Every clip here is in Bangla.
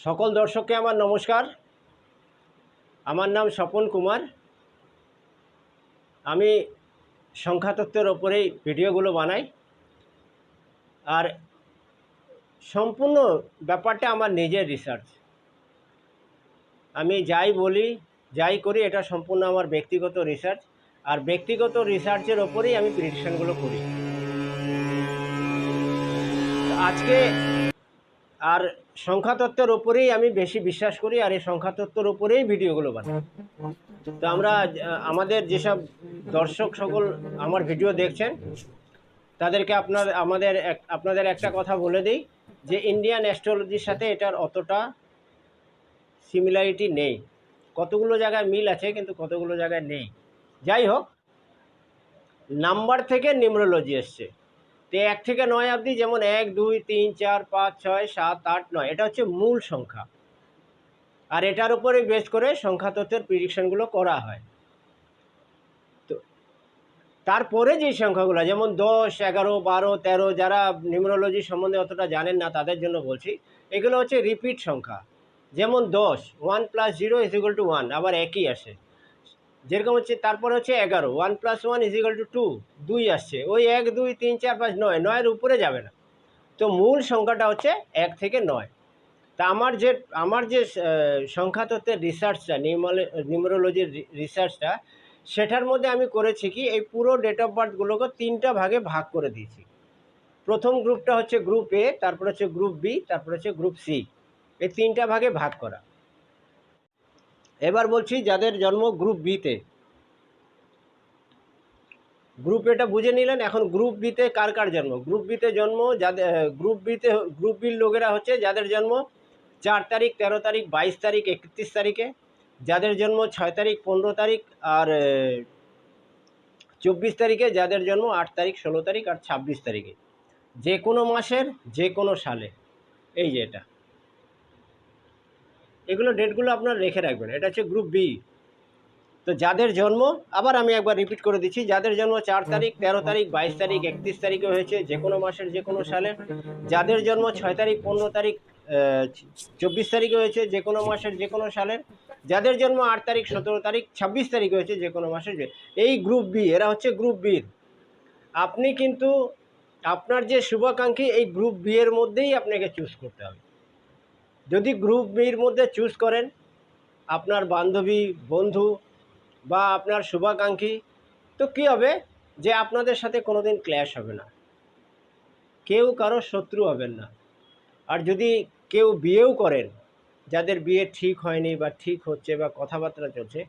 সকল দর্শককে আমার নমস্কার। আমার নাম স্বপন কুমার। আমি সংখ্যাতত্ত্বের ওপরেই ভিডিওগুলো বানাই। আর সম্পূর্ণ ব্যাপারটা আমার নিজের রিসার্চ। আমি যাই বলি যাই করি এটা সম্পূর্ণ আমার ব্যক্তিগত রিসার্চ। আর ব্যক্তিগত রিসার্চের ওপরেই আমি প্রেডিকশনগুলো করি। আজকে আর সংখ্যাতত্ত্বের ওপরেই আমি বেশি বিশ্বাস করি, আর এই সংখ্যাতত্ত্বের ওপরেই ভিডিওগুলো বানাই। তো আমরা আমাদের যেসব দর্শক সকল আমার ভিডিও দেখছেন তাদেরকে আপনাদের একটা কথা বলে দিই যে ইন্ডিয়ান অ্যাস্ট্রোলজির সাথে এটার অতটা সিমিলারিটি নেই। কতগুলো জায়গায় মিল আছে কিন্তু কতগুলো জায়গায় নেই। যাই হোক, নাম্বার থেকে নিউমেরোলজি এসছে। তো 1 থেকে 9 অবধি, যেমন 1 2 3 4 5 6 7 8 9 এটা হচ্ছে মূল সংখ্যা। আর এটার উপরে বেস করে সংখ্যাতত্ত্বের প্রেডিকশনগুলো করা হয়। তো তারপরে যে সংখ্যাগুলো যেমন 10 11 12 13, যারা নিউমেরোলজি সম্বন্ধে অতটা জানেন না তাদের জন্য বলছি, এগুলো হচ্ছে রিপিট সংখ্যা। যেমন 10 1 + 0 = 1, আবার একই আসে। যেরকম হচ্ছে তারপরে হচ্ছে 11 1 + 1 = 2, 2 আসছে। ওই 1 2 3 4 5 9, 9-এর উপরে যাবে না। তো মূল সংখ্যাটা হচ্ছে 1 থেকে 9। তা আমার যে সংখ্যাতত্ত্বের রিসার্চটা, নিউমেরোলজির রিসার্চটা, সেটার মধ্যে আমি করেছি কি, এই পুরো ডেট অফ বার্থগুলোকে 3টা ভাগে ভাগ করে দিয়েছি। প্রথম গ্রুপটা হচ্ছে গ্রুপ এ, তারপর হচ্ছে গ্রুপ বি, তারপর হচ্ছে গ্রুপ সি। এই 3টা ভাগে ভাগ করা। এবার বলছি যাদের জন্ম গ্রুপ বিতে। গ্রুপ এটা বুঝে নিলেন। এখন গ্রুপ বিতে কার কার জন্ম? গ্রুপ বিতে জন্ম যাদের গ্রুপ বির লোকেরা হচ্ছে যাদের জন্ম 4 তারিখ 13 তারিখ 22 তারিখ 31 তারিখে, যাদের জন্ম 6 তারিখ 15 তারিখ আর 24 তারিখে, যাদের জন্ম 8 তারিখ 16 তারিখ আর 26 তারিখে, যে কোনো মাসের যে কোনো সালে। এই যে এগুলো ডেটগুলো আপনার রেখে রাখবেন। এটা হচ্ছে গ্রুপ বি। তো যাদের জন্ম, আবার আমি একবার রিপিট করে দিচ্ছি, যাদের জন্ম 4 তারিখ 13 তারিখ 22 তারিখ 31 তারিখে হয়েছে, যে কোনো মাসের যে কোনো সালে, যাদের জন্ম 6 তারিখ 15 তারিখ 24 তারিখে হয়েছে, যে কোনো মাসের যে কোনো সালের, যাদের জন্ম 8 তারিখ 17 তারিখ 26 তারিখে হয়েছে, যে কোনো মাসের। এই গ্রুপ বি, এরা হচ্ছে গ্রুপ বির। আপনি কিন্তু আপনার যে শুভাকাঙ্ক্ষী, এই গ্রুপ বি এর মধ্যেই আপনাকে চুজ করতে হবে। যদি গ্রুপ বির মধ্যে চুজ করেন, আপনার বান্ধবী বন্ধু বা আপনার শুভাকাঙ্ক্ষী, তো কী হবে যে আপনাদের সাথে কোনো দিন ক্ল্যাশ হবে না, কেউ কারো শত্রু হবেন না। আর যদি কেউ বিয়েও করেন, যাদের বিয়ে ঠিক হয়নি বা ঠিক হচ্ছে বা কথাবার্তা চলছে,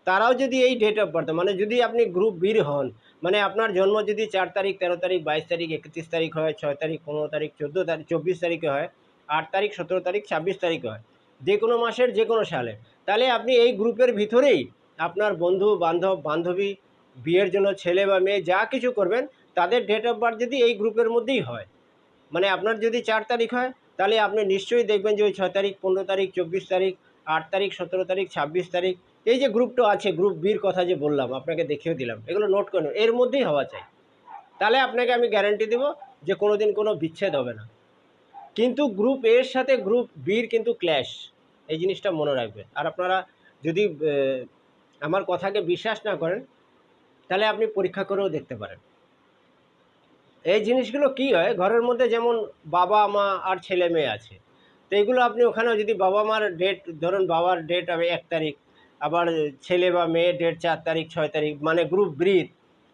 তারাও যদি এই ডেট অফ বার্থ, মানে যদি আপনি গ্রুপ বির হন, মানে আপনার জন্ম যদি 4 তারিখ 13 তারিখ 22 তারিখ 31 তারিখ হয়, 6 তারিখ 15 তারিখ 14 তারিখ 24 তারিখে হয়, 8 তারিখ 17 তারিখ 26 তারিখে হয়, যে কোনো মাসের যে কোনো সালে, তাহলে আপনি এই গ্রুপের ভিতরেই আপনার বন্ধু বান্ধব বান্ধবী, বিয়ের জন্য ছেলে বা মেয়ে যা কিছু করবেন, তাদের ডেট অফ বার্থ যদি এই গ্রুপের মধ্যেই হয়, মানে আপনার যদি 4 তারিখ হয়, তাহলে আপনি নিশ্চয়ই দেখবেন যে ওই 6 তারিখ 15 তারিখ 24 তারিখ 8 তারিখ 17 তারিখ 26 তারিখ, এই যে গ্রুপটা আছে, গ্রুপ বির কথা যে বললাম, আপনাকে দেখিয়ে দিলাম, এগুলো নোট করুন, এর মধ্যেই হওয়া চাই। তাহলে আপনাকে আমি গ্যারান্টি দেবো যে কোনো দিন কোনো বিচ্ছেদ হবে না। কিন্তু গ্রুপ এর সাথে গ্রুপ বির কিন্তু ক্ল্যাশ, এই জিনিসটা মনে রাখবেন। আর আপনারা যদি আমার কথাকে বিশ্বাস না করেন, তাহলে আপনি পরীক্ষা করেও দেখতে পারেন। এই জিনিসগুলো কি হয়, ঘরের মধ্যে যেমন বাবা মা আর ছেলে মেয়ে আছে, তো এগুলো আপনি ওখানেও যদি বাবা মার ডেট, ধরুন বাবার ডেট হবে 1 তারিখ, আবার ছেলে বা মেয়ের ডেট 4 তারিখ 6 তারিখ, মানে গ্রুপ বির,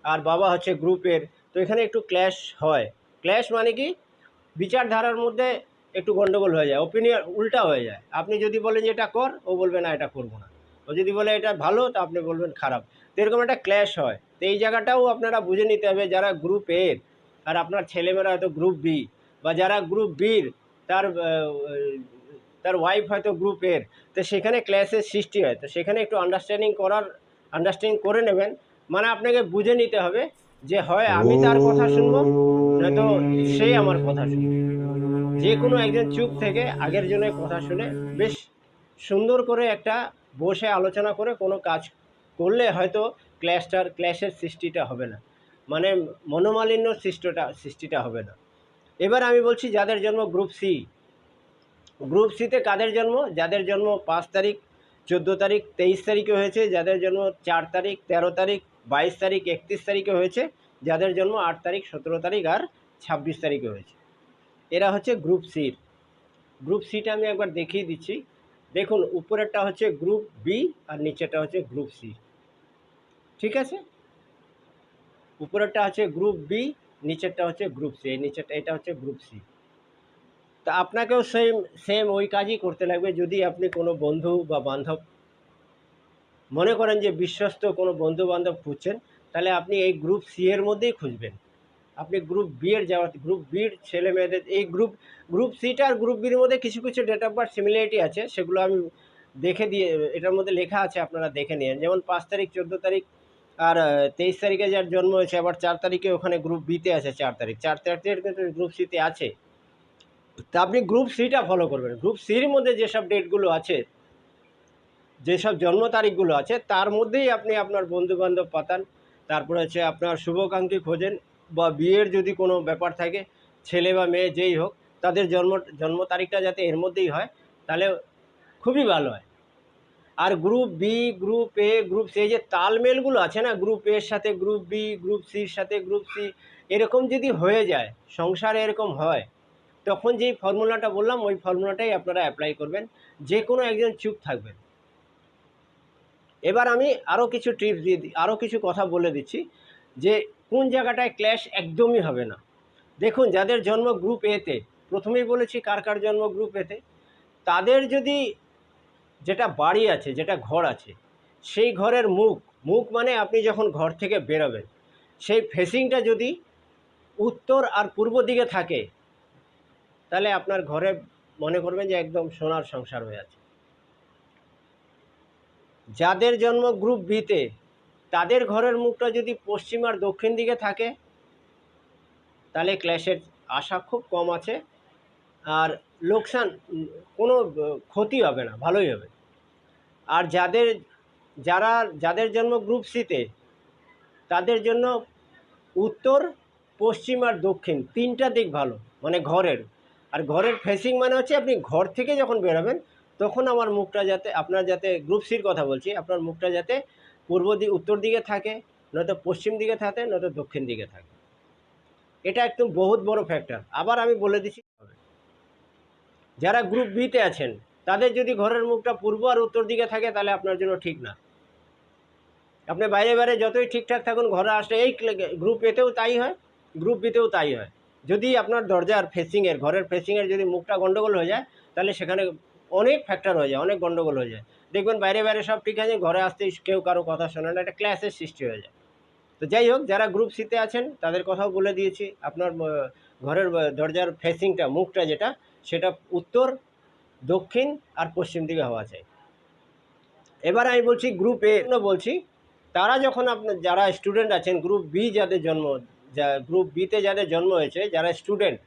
আর বাবা হচ্ছে গ্রুপের, তো এখানে একটু ক্ল্যাশ হয়। ক্ল্যাশ মানে কি, বিচারধারার মধ্যে একটু গন্ডগোল হয়ে যায়, ওপিনিয়ন উল্টা হয়ে যায়। আপনি যদি বলেন যে এটা কর, ও বলবে না এটা করবো না। ও যদি বলে এটা ভালো, তো আপনি বলবেন খারাপ। তো এরকম একটা ক্ল্যাশ হয়। তো এই জায়গাটাও আপনারা বুঝে নিতে হবে, যারা গ্রুপ এর আর আপনার ছেলেমেয়েরা হয়তো গ্রুপ বি, বা যারা গ্রুপ বির তার তার ওয়াইফ হয়তো গ্রুপ এর, তো সেখানে ক্ল্যাশের সৃষ্টি হয়। তো সেখানে একটু আন্ডারস্ট্যান্ডিং করে নেবেন। মানে আপনাকে বুঝে নিতে হবে যে হয় আমি তার কথা শুনবো, নয়তো সে আমার কথা শুনবে। যে কোনো একজন চুপ থেকে আগের জনের কথা শুনে বেশ সুন্দর করে একটা বসে আলোচনা করে কোনো কাজ করলে হয়তো ক্ল্যাশের সৃষ্টিটা হবে না, মানে মনোমালিন্য সৃষ্টিটা হবে না। এবার আমি বলছি যাদের জন্ম গ্রুপ সি। গ্রুপ সিতে কাদের জন্ম? যাদের জন্ম 5 তারিখ, 14 তারিখ, 23 তারিখে হয়েছে, যাদের জন্ম 4 তারিখ, 13 তারিখ, 22 তারিখ, 31 তারিখে হয়েছে, যাদের জন্ম 8 তারিখ, 17 তারিখ আর 26 তারিখে হয়েছে, এরা হচ্ছে গ্রুপ সির। গ্রুপ সিটা আমি একবার দেখিয়ে দিচ্ছি। দেখুন, উপরেরটা হচ্ছে গ্রুপ বি আর নিচেরটা হচ্ছে গ্রুপ সি। ঠিক আছে, উপরেরটা হচ্ছে গ্রুপ বি, নিচেরটা হচ্ছে গ্রুপ সি, এই নিচেরটা এটা হচ্ছে গ্রুপ সি। তা আপনাকেও সেম সেম ওই কাজই করতে লাগবে। যদি আপনি কোনো বন্ধু বা বান্ধব মনে করেন যে বিশ্বস্ত কোনো বন্ধু বান্ধব খুঁজছেন, তাহলে আপনি এই গ্রুপ সি এর মধ্যেই খুঁজবেন। আপনি গ্রুপ বি এর যাওয়া, গ্রুপ বির ছেলে মেয়েদের এই গ্রুপ সিটা আর গ্রুপ বির মধ্যে কিছু কিছু ডেট অফ বার্থ সিমিলারিটি আছে, সেগুলো আমি দেখে দিয়ে এটার মধ্যে লেখা আছে, আপনারা দেখে নিন। যেমন 5 তারিখ, 14 তারিখ আর 23 তারিখে যার জন্ম হয়েছে, আবার 4 তারিখে ওখানে গ্রুপ বিতে আছে, 4 তারিখ কিন্তু গ্রুপ সিতে আছে। তা আপনি গ্রুপ সিটা ফলো করবেন। গ্রুপ সির মধ্যে যেসব ডেটগুলো আছে, যেসব জন্ম তারিখগুলো আছে, তার মধ্যেই আপনি আপনার বন্ধুবান্ধব পাতান। তারপরে হচ্ছে আপনার শুভাকাঙ্ক্ষী খোঁজেন, বা বিয়ের যদি কোনো ব্যাপার থাকে, ছেলে বা মেয়ে যেই হোক, তাদের জন্ম তারিখটা যাতে এর মধ্যেই হয়, তাহলে খুবই ভালো হয়। আর group B, group A, group C, এই যে তালমেলগুলো আছে না, গ্রুপ এর সাথে গ্রুপ বি, গ্রুপ সির সাথে গ্রুপ সি, এরকম যদি হয়ে যায়, সংসারে এরকম হয়, তখন যেই ফর্মুলাটা বললাম ওই ফর্মুলাটাই আপনারা অ্যাপ্লাই করবেন, যে কোনো একজন চুপ থাকবেন। এবার আমি আরও কিছু টিপস দিয়ে দিই, আরও কিছু কথা বলে দিচ্ছি যে কোন জায়গাটায় ক্ল্যাশ একদমই হবে না। দেখুন, যাদের জন্ম গ্রুপ এতে, প্রথমেই বলেছি কার কার জন্ম গ্রুপ এতে, তাদের যদি যেটা বাড়ি আছে, যেটা ঘর আছে, সেই ঘরের মুখ, মানে আপনি যখন ঘর থেকে বেরোবেন, সেই ফেসিংটা যদি উত্তর আর পূর্ব দিকে থাকে, তাহলে আপনার ঘরে মনে করবেন যে একদম সোনার সংসার হয়ে আছে। যাদের জন্ম গ্রুপ বিতে, তাদের ঘরের মুখটা যদি পশ্চিম আর দক্ষিণ দিকে থাকে, তাহলে ক্ল্যাশের আশা খুব কম আছে, আর লোকসান, কোনো ক্ষতি হবে না, ভালোই হবে। আর যাদের জন্ম গ্রুপ সিতে, তাদের জন্য উত্তর, পশ্চিম আর দক্ষিণ তিনটা দিক ভালো, মানে ঘরের। আর ঘরের ফেসিং মানে হচ্ছে আপনি ঘর থেকে যখন বেরোবেন, তখন আমার মুখটা যাতে, আপনার যাতে, গ্রুপ সির কথা বলছি, আপনার মুখটা যাতে উত্তর দিকে থাকে, নয়তো পশ্চিম দিকে থাকে, নয়তো দক্ষিণ দিকে থাকে। এটা একদম বহুত বড় ফ্যাক্টর। আবার আমি বলে দিচ্ছি, যারা গ্রুপ বিতে আছেন, তাদের যদি ঘরের মুখটা পূর্ব আর উত্তর দিকে থাকে, তাহলে আপনার জন্য ঠিক না। আপনি বাইরে বাইরে যতই ঠিকঠাক থাকুন, ঘরে আসলে এই গ্রুপ এতেও তাই হয়, গ্রুপ বিতেও তাই হয়। যদি আপনার দরজার ফেসিংয়ের, ঘরের ফেসিংয়ের যদি মুখটা গন্ডগোল হয়ে যায়, তাহলে সেখানে অনেক ফ্যাক্টর হয়ে যায়, অনেক গন্ডগোল হয়ে যায়। দেখবেন বাইরে বাইরে সব ঠিক আছে, ঘরে আসতেই কেউ কারো কথা শোনে না, একটা ক্লাসের সৃষ্টি হয়ে যায়। তো যাই হোক, যারা গ্রুপ সিতে আছেন তাদের কথাও বলে দিয়েছি। আপনার ঘরের দরজার ফেসিংটা, মুখটা যেটা, সেটা উত্তর, দক্ষিণ আর পশ্চিম দিকে হওয়া চাই। এবার আমি বলছি গ্রুপ এ বলছি, তারা যখন আপনার যারা স্টুডেন্ট আছেন, গ্রুপ বি যাদের জন্ম, গ্রুপ বিতে যাদের জন্ম হয়েছে, যারা স্টুডেন্ট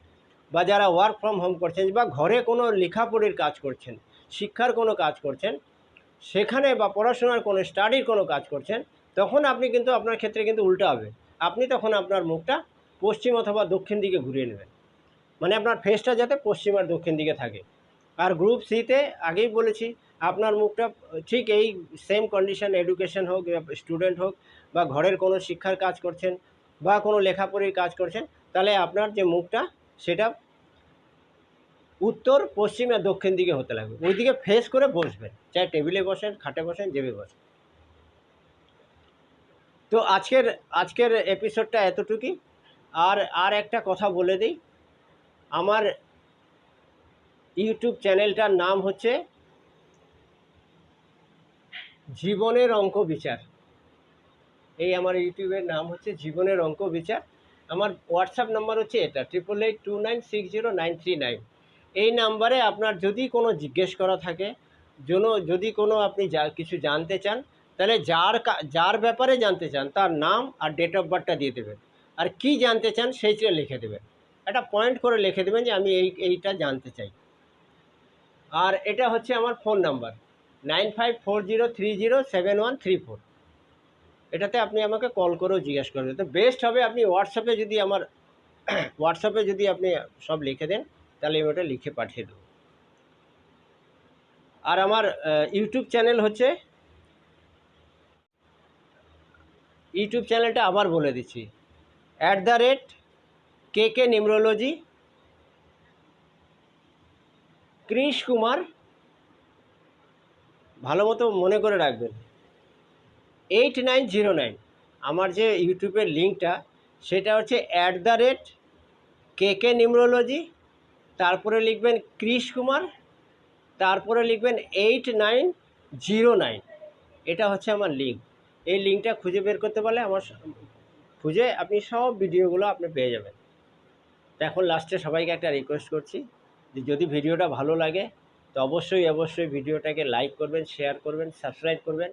বা যারা ওয়ার্ক ফ্রম হোম করছেন, বা ঘরে কোনো লেখাপড়ির কাজ করছেন, শিক্ষার কোনো কাজ করছেন, সেখানে বা পড়াশোনার কোনো স্টাডির কোনো কাজ করছেন, তখন আপনি কিন্তু, আপনার ক্ষেত্রে কিন্তু উল্টো হবে। আপনি তখন আপনার মুখটা পশ্চিম অথবা দক্ষিণ দিকে ঘুরিয়ে নেবেন, মানে আপনার ফেসটা যাতে পশ্চিম আর দক্ষিণ দিকে থাকে। আর গ্রুপ সিতে আগেই বলেছি, আপনার মুখটা ঠিক এই সেম কন্ডিশন, এডুকেশন হোক, স্টুডেন্ট হোক, বা ঘরের কোনো শিক্ষার কাজ করছেন, বা কোনো লেখাপড়ির কাজ করছেন, তাহলে আপনার যে মুখটা, সেটা উত্তর, পশ্চিম আর দক্ষিণ দিকে হতে লাগবে। ওই দিকে ফেস করে বসবেন, চাহে টেবিলে বসেন, খাটে বসেন, যেভাবে বসেন। তো আজকের এপিসোডটা এতটুকুই। আর একটা কথা বলে দিই, আমার ইউটিউব চ্যানেলটার নাম হচ্ছে জীবনের অঙ্ক বিচার। এই আমার ইউটিউবের নাম হচ্ছে জীবনের অঙ্ক বিচার। আমার হোয়াটসঅ্যাপ নাম্বার হচ্ছে এটা 8882960939। এই নাম্বারে আপনার যদি কোনো জিজ্ঞেস করা থাকে, যদি কোনো আপনি কিছু জানতে চান, তাহলে যার ব্যাপারে জানতে চান তার নাম আর ডেট অফ বার্থটা দিয়ে দেবেন, আর কি জানতে চান সেইটা লিখে দেবেন, একটা পয়েন্ট করে লিখে দেবেন যে আমি এইটা জানতে চাই। আর এটা হচ্ছে আমার ফোন নাম্বার 9540307134। এটাতে আপনি আমাকে কল করেও জিজ্ঞেস করবেন। তো বেস্ট হবে আপনি হোয়াটসঅ্যাপে যদি আপনি সব লিখে দেন, তাহলে আমি ওটা লিখে পাঠিয়ে দেবো। আর আমার ইউটিউব চ্যানেল হচ্ছে, ইউটিউব চ্যানেলটা আবার বলে দিচ্ছি, @KK নিউমরোলজি, কৃষ কুমার, ভালো মতো মনে করে রাখবেন, 8909। আমার যে ইউটিউবের লিঙ্কটা সেটা হচ্ছে @KK নিউমরোলজি, তারপরে লিখবেন কৃষ কুমার, তারপরে লিখবেন 8909। এটা হচ্ছে আমার লিঙ্ক। এই লিঙ্কটা খুঁজে বের করতে পারলে আমার খুঁজে আপনি সব ভিডিওগুলো আপনি পেয়ে যাবেন। তো এখন লাস্টে সবাইকে একটা রিকোয়েস্ট করছি যে যদি ভিডিওটা ভালো লাগে তো অবশ্যই ভিডিওটাকে লাইক করবেন, শেয়ার করবেন, সাবস্ক্রাইব করবেন।